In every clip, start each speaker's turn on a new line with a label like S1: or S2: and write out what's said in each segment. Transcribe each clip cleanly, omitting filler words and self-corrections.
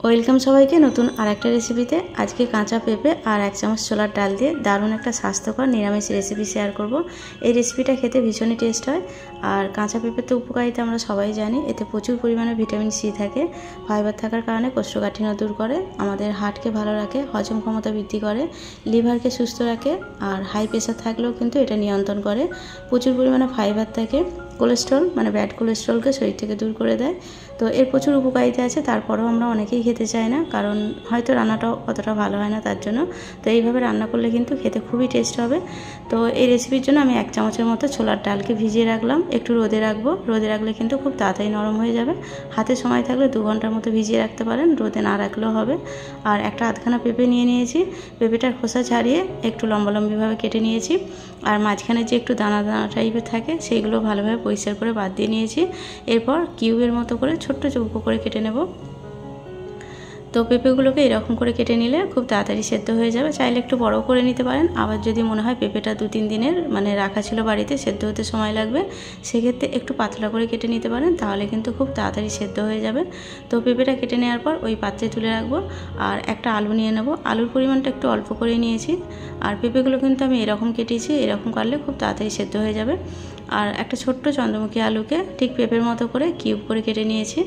S1: Welcome সবাইকে নতুন আরেকটা রেসিপিতে। আজকে কাঁচা পেঁপে আর 1 চামচ ছোলার ডাল দিয়ে দারুণ একটা স্বাস্থ্যকর নিরামিষ রেসিপি শেয়ার করব। এই রেসিপিটা খেতে ভীষণই টেস্ট হয়। আর কাঁচা পেঁপের তো উপকারিতা আমরা সবাই জানি, এতে প্রচুর পরিমাণে ভিটামিন সি থাকে। ফাইবার থাকার কারণে কোষ্ঠকাঠিন্য দূর করে, আমাদের হার্টকে ভালো রাখে, হজম ক্ষমতা বৃদ্ধি করে, লিভারকে সুস্থ রাখে, আর হাই প্রেশার থাকলেও কিন্তু এটা নিয়ন্ত্রণ করে। প্রচুর পরিমাণে ফাইবার থাকে, কোলেস্ট্রল মানে ব্যাড কোলেস্ট্রলকে শরীর থেকে দূর করে দেয়। তো এর প্রচুর উপকারিতা আছে, তারপরেও আমরা অনেকেই খেতে চাই না, কারণ হয়তো রান্নাটাও অতটা ভালো হয় না তার জন্য। তো এইভাবে রান্না করলে কিন্তু খেতে খুবই টেস্ট হবে। তো এই রেসিপির জন্য আমি 1 চামচের মতো ছোলার ডালকে ভিজিয়ে রাখলাম, একটু রোদে রাখবো। রোদে রাখলে কিন্তু খুব তাড়াতাড়ি নরম হয়ে যাবে। হাতে সময় থাকলে 2 ঘন্টার মতো ভিজিয়ে রাখতে পারেন, রোদে না রাখলেও হবে। আর একটা আধখানা পেঁপে নিয়ে নিয়েছি, পেঁপেটার খোসা ছাড়িয়ে একটু লম্বালম্বিভাবে কেটে নিয়েছি। আর মাঝখানে যে একটু দানা দানা টাইপের থাকে সেইগুলো ভালোভাবে পরিষ্কার করে বাদ দিয়ে নিয়েছি। এরপর কিউবের মতো করে ছোট্ট চৌকো করে কেটে নেব। তো পেঁপেগুলোকে এরকম করে কেটে নিলে খুব তাড়াতাড়ি সেদ্ধ হয়ে যাবে। চাইলে একটু বড় করে নিতে পারেন। আবার যদি মনে হয় পেঁপেটা 2-3 দিনের মানে রাখা ছিল বাড়িতে, সেদ্ধ হতে সময় লাগবে, সেক্ষেত্রে একটু পাতলা করে কেটে নিতে পারেন, তাহলে কিন্তু খুব তাড়াতাড়ি সেদ্ধ হয়ে যাবে। তো পেঁপেটা কেটে নেওয়ার পর ওই পাত্রে তুলে রাখবো। আর একটা আলু নিয়ে নেব। আলুর পরিমাণটা একটু অল্প করে নিয়েছি। আর পেঁপেগুলো কিন্তু আমি এরকম কেটেছি, এরকম কাটলে খুব তাড়াতাড়ি সেদ্ধ হয়ে যাবে। আর একটা ছোট্ট চন্দ্রমুখী আলুকে ঠিক পেঁপের মতো করে কিউব করে কেটে নিয়েছি।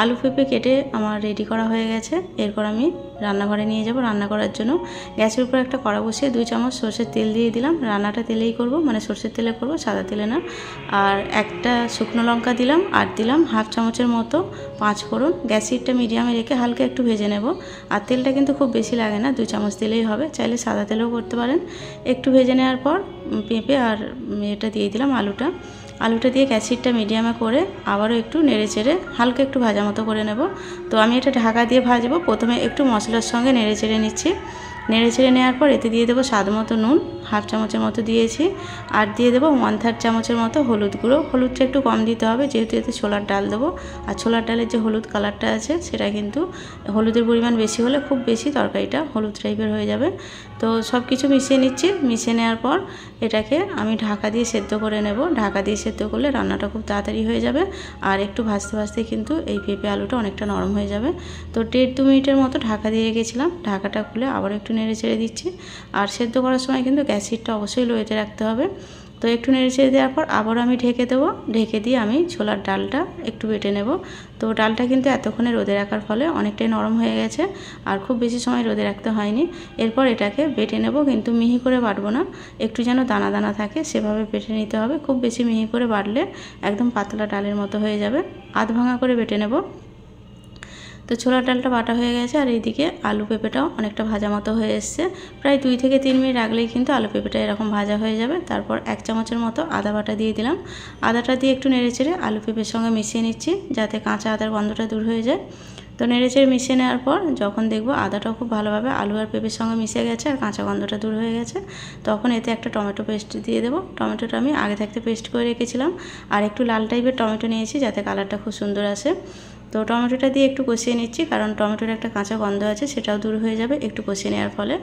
S1: আলু পেঁপে কেটে আমার রেডি করা হয়ে গেছে। এরপর আমি রান্নাঘরে নিয়ে যাব রান্না করার জন্য। গ্যাসের উপর একটা কড়া বসিয়ে 2 চামচ সরষের তেল দিয়ে দিলাম। রান্নাটা তেলেই করব, মানে সরষের তেলে করব, সাদা তেলে না। আর একটা শুকনো লঙ্কা দিলাম, আর দিলাম 1/2 চামচের মতো 5 ফোড়ন। গ্যাস হিটটা মিডিয়ামে রেখে হালকা একটু ভেজে নেব। আর তেলটা কিন্তু খুব বেশি লাগে না, 2 চামচ তেলেই হবে, চাইলে সাদা তেলেও করতে পারেন। একটু ভেজে নেওয়ার পর পেঁপে আর এটা দিয়ে দিলাম আলুটা দিয়ে গ্যাস হিটটা মিডিয়ামে করে আবারও একটু নেড়ে চেড়ে হালকা একটু ভাজা মতো করে নেব। তো আমি এটা ঢাকা দিয়ে ভাজবো। প্রথমে একটু মশলার সঙ্গে নেড়ে চেড়ে নিচ্ছি। নেড়ে চেড়ে নেওয়ার পর এতে দিয়ে দেবো স্বাদ মতো নুন, 1/2 চামচের মতো দিয়েছি। আর দিয়ে দেবো 1/3 চামচের মতো হলুদ গুঁড়ো। হলুদটা একটু কম দিতে হবে, যেহেতু এতে ছোলার ডাল দেবো। আর ছোলার ডালের যে হলুদ কালারটা আছে সেটা কিন্তু হলুদের পরিমাণ বেশি হলে খুব বেশি তরকারিটা হলুদ টাইপের হয়ে যাবে। তো সব কিছু মিশিয়ে নিচ্ছি। মিশিয়ে নেওয়ার পর এটাকে আমি ঢাকা দিয়ে সেদ্ধ করে নেব। ঢাকা দিয়ে সেদ্ধ করলে রান্নাটা খুব তাড়াতাড়ি হয়ে যাবে। আর একটু ভাজতে ভাজতে কিন্তু এই পেঁপে আলুটা অনেকটা নরম হয়ে যাবে। তো 1.5-2 মিনিটের মতো ঢাকা দিয়ে রেখেছিলাম। ঢাকাটা খুলে আবার একটু নেড়ে চেড়ে দিচ্ছি। আর সেদ্ধ করার সময় কিন্তু গ্যাস হিটটা অবশ্যই লোতে রাখতে হবে। তো একটু নেড়ে চেড়ে দেওয়ার পর আবার আমি ঢেকে দেবো। ঢেকে দিয়ে আমি ছোলার ডালটা একটু বেটে নেব। তো ডালটা কিন্তু এতক্ষণে রোদে রাখার ফলে অনেকটাই নরম হয়ে গেছে, আর খুব বেশি সময় রোদে রাখতে হয়নি। এরপর এটাকে বেটে নেব, কিন্তু মিহি করে বাটবো না, একটু যেন দানা দানা থাকে সেভাবে বেটে নিতে হবে। খুব বেশি মিহি করে বাটলে একদম পাতলা ডালের মতো হয়ে যাবে। আধ ভাঙা করে বেটে নেব। তো ছোলার ডালটা বাটা হয়ে গেছে, আর এইদিকে আলু পেঁপেটাও অনেকটা ভাজা মতো হয়ে এসছে। প্রায় 2-3 মিনিট রাখলেই কিন্তু আলু পেঁপেটা এরকম ভাজা হয়ে যাবে। তারপর 1 চামচের মতো আদা বাটা দিয়ে দিলাম। আদাটা দিয়ে একটু নেড়েচেড়ে আলু পেঁপের সঙ্গে মিশিয়ে নিচ্ছি, যাতে কাঁচা আদার গন্ধটা দূর হয়ে যায়। তো নেড়েচেড়ে মিশিয়ে নেওয়ার পর যখন দেখবো আদাটাও খুব ভালোভাবে আলু আর পেঁপের সঙ্গে মিশে গেছে আর কাঁচা গন্ধটা দূর হয়ে গেছে, তখন এতে একটা টমেটো পেস্ট দিয়ে দেবো। টমেটোটা আমি আগে থাকতে পেস্ট করে রেখেছিলাম। আর একটু লাল টাইপের টমেটো নিয়েছি, যাতে কালারটা খুব সুন্দর আসে। তো টমেটোটা দিয়ে একটু কষিয়ে নিচ্ছি, কারণ টমেটোর একটা কাঁচা গন্ধ আছে, সেটাও দূর হয়ে যাবে একটু কষিয়ে নেওয়ার ফলে।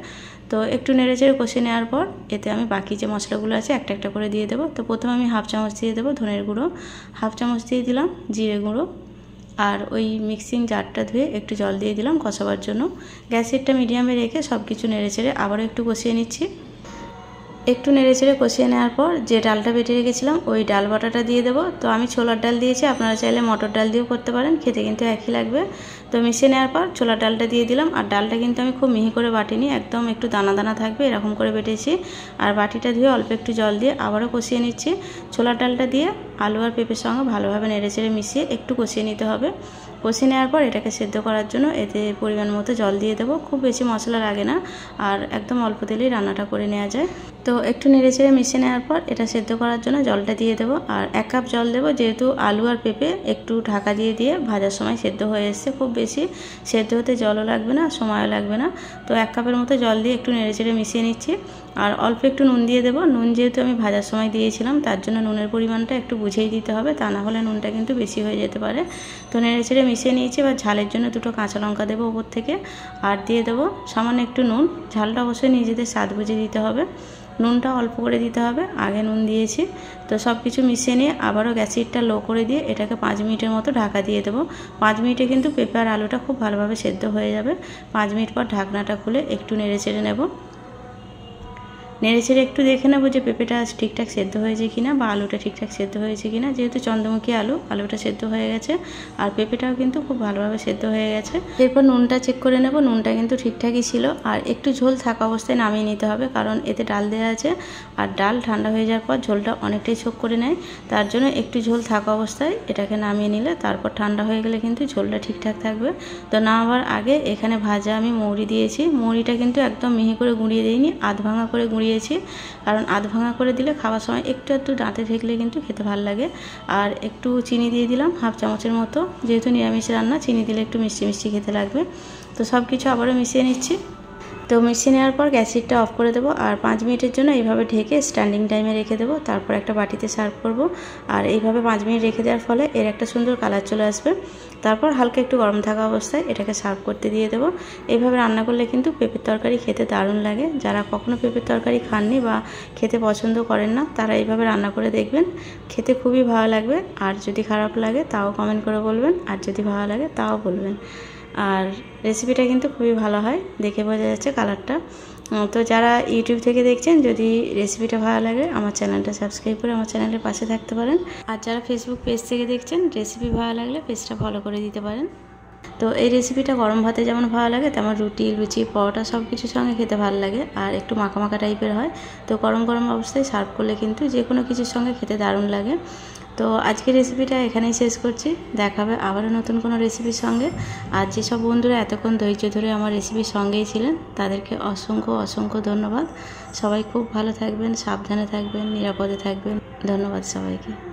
S1: তো একটু নেড়েচেড়ে কষিয়ে নেওয়ার পর এতে আমি বাকি যে মশলাগুলো আছে একটা একটা করে দিয়ে দেবো। তো প্রথমে আমি 1/2 চামচ দিয়ে দেবো ধনের গুঁড়ো, 1/2 চামচ দিয়ে দিলাম জিরে গুঁড়ো, আর ওই মিক্সিং জারটা ধুয়ে একটু জল দিয়ে দিলাম কষাবার জন্য। গ্যাস হিটটা মিডিয়ামে রেখে সব কিছু নেড়েচেড়ে আবারও একটু কষিয়ে নিচ্ছি। একটু নেড়েচেড়ে কষিয়ে নেওয়ার পর যে ডালটা বেটে রেখেছিলাম ওই ডাল বাটাটা দিয়ে দেবো। তো আমি ছোলার ডাল দিয়েছি, আপনারা চাইলে মটর ডাল দিয়েও করতে পারেন, খেতে কিন্তু একই লাগবে। তো মিশিয়ে নেওয়ার পর ছোলার ডালটা দিয়ে দিলাম। আর ডালটা কিন্তু আমি খুব মিহি করে বাটিনি, একদম একটু দানা দানা থাকবে এরকম করে বেটেছি। আর বাটিটা ধুয়ে অল্প একটু জল দিয়ে আবারও কষিয়ে নিচ্ছি। ছোলার ডালটা দিয়ে আলু আর পেঁপের সঙ্গে ভালোভাবে নেড়েচেড়ে মিশিয়ে একটু কষিয়ে নিতে হবে। কষিয়ে নেওয়ার পর এটাকে সেদ্ধ করার জন্য এতে পরিমাণ মতো জল দিয়ে দেবো। খুব বেশি মশলা লাগে না, আর একদম অল্প তেলেই রান্নাটা করে নেওয়া যায়। তো একটু নেড়েচেড়ে মিশিয়ে নেওয়ার পর এটা সেদ্ধ করার জন্য জলটা দিয়ে দেবো। আর 1 কাপ জল দেবো, যেহেতু আলু আর পেঁপে একটু ঢাকা দিয়ে দিয়ে ভাজার সময় সেদ্ধ হয়ে এসছে। খুব বেশি সেদ্ধ হতে জলও লাগবে না, সময়ও লাগবে না। তো 1 কাপের মতো জল দিয়ে একটু নেড়েচেড়ে মিশিয়ে নিচ্ছি। আর অল্প একটু নুন দিয়ে দেবো। নুন যেহেতু আমি ভাজার সময় দিয়েছিলাম, তার জন্য নুনের পরিমাণটা একটু বুঝেই দিতে হবে, তা না হলে নুনটা কিন্তু বেশি হয়ে যেতে পারে। তো নেড়েচেড়ে মিশিয়ে নিয়েছি। এবার ঝালের জন্য 2টো কাঁচা লঙ্কা দেবো ওপর থেকে, আর দিয়ে দেবো সামান্য একটু নুন। ঝালটা অবশ্যই নিজেদের স্বাদ বুঝে দিতে হবে। নুনটা অল্প করে দিতে হবে, আগে নুন দিয়েছি। তো সব কিছু মিশিয়ে নিয়ে আবারও গ্যাসেরটা লো করে দিয়ে এটাকে 5 মিনিটের মতো ঢাকা দিয়ে দেবো। 5 মিনিটে কিন্তু পেঁপে আর আলুটা খুব ভালোভাবে সেদ্ধ হয়ে যাবে। 5 মিনিট পর ঢাকনাটা খুলে একটু নেড়ে চেড়ে নেব। নেড়ে চেড়ে একটু দেখে নেবো যে পেঁপেটা ঠিকঠাক সেদ্ধ হয়েছে কিনা বা আলুটা ঠিকঠাক সেদ্ধ হয়েছে কিনা। যেহেতু চন্দ্রমুখী আলুটা সেদ্ধ হয়ে গেছে আর পেঁপেটাও কিন্তু খুব ভালোভাবে সেদ্ধ হয়ে গেছে। এরপর নুনটা চেক করে নেব, নুনটা কিন্তু ঠিকঠাকই ছিল। আর একটু ঝোল থাকা অবস্থায় নামিয়ে নিতে হবে, কারণ এতে ডাল দেওয়া আছে আর ডাল ঠান্ডা হয়ে যাওয়ার পর ঝোলটা অনেকটাই শোক করে নেয়। তার জন্য একটু ঝোল থাকা অবস্থায় এটাকে নামিয়ে নিলে তারপর ঠান্ডা হয়ে গেলে কিন্তু ঝোলটা ঠিকঠাক থাকবে। তো নামাবার আগে এখানে ভাজা আমি মৌরি দিয়েছি। মৌরিটা কিন্তু একদম মিহি করে গুঁড়িয়ে দিইনি, আধ ভাঙা করে গুঁড়িয়েছি, কারণ আধ ভাঙা করে দিলে খাওয়ার সময় একটু দাঁতে ঠেকলে কিন্তু খেতে ভালো লাগে। আর একটু চিনি দিয়ে দিলাম হাফ চামচের মতো, যেহেতু নিরামিষ রান্না চিনি দিলে একটু মিষ্টি মিষ্টি খেতে লাগবে। তো সব কিছু আবারও মিশিয়ে নিচ্ছি। তো মিশিয়ে নেওয়ার পর গ্যাসটা অফ করে দেবো আর 5 মিনিটের জন্য এইভাবে ঢেকে স্ট্যান্ডিং টাইমে রেখে দেবো। তারপর একটা বাটিতে সার্ভ করব। আর এইভাবে 5 মিনিট রেখে দেওয়ার ফলে এর একটা সুন্দর কালার চলে আসবে। তারপর হালকা একটু গরম থাকা অবস্থায় এটাকে সার্ভ করতে দিয়ে দেবো। এইভাবে রান্না করলে কিন্তু পেঁপের তরকারি খেতে দারুণ লাগে। যারা কখনো পেঁপের তরকারি খাননি বা খেতে পছন্দ করেন না, তারা এইভাবে রান্না করে দেখবেন, খেতে খুবই ভালো লাগবে। আর যদি খারাপ লাগে তাও কমেন্ট করে বলবেন, আর যদি ভালো লাগে তাও বলবেন। আর রেসিপিটা কিন্তু খুবই ভালো হয়, দেখে বোঝা যাচ্ছে কালারটা। তো যারা ইউটিউব থেকে দেখছেন, যদি রেসিপিটা ভালো লাগে আমার চ্যানেলটা সাবস্ক্রাইব করে আমার চ্যানেলের পাশে থাকতে পারেন। আর যারা ফেসবুক পেজ থেকে দেখছেন, রেসিপি ভালো লাগলে পেজটা ফলো করে দিতে পারেন। তো এই রেসিপিটা গরম ভাতে যেমন ভালো লাগে, তেমন রুটি, লুচি, পরোটা সব কিছুর সঙ্গে খেতে ভালো লাগে। আর একটু মাখা মাখা টাইপের হয়। তো গরম গরম অবস্থায় সার্ভ করলে কিন্তু যে কোনো কিছুর সঙ্গে খেতে দারুণ লাগে। তো আজকের রেসিপিটা এখানেই শেষ করছি। দেখা হবে আবারও নতুন কোনো রেসিপির সঙ্গে। আর যেসব বন্ধুরা এতক্ষণ ধৈর্য ধরে আমার রেসিপির সঙ্গেই ছিলেন, তাদেরকে অসংখ্য ধন্যবাদ। সবাই খুব ভালো থাকবেন, সাবধানে থাকবেন, নিরাপদে থাকবেন। ধন্যবাদ সবাইকে।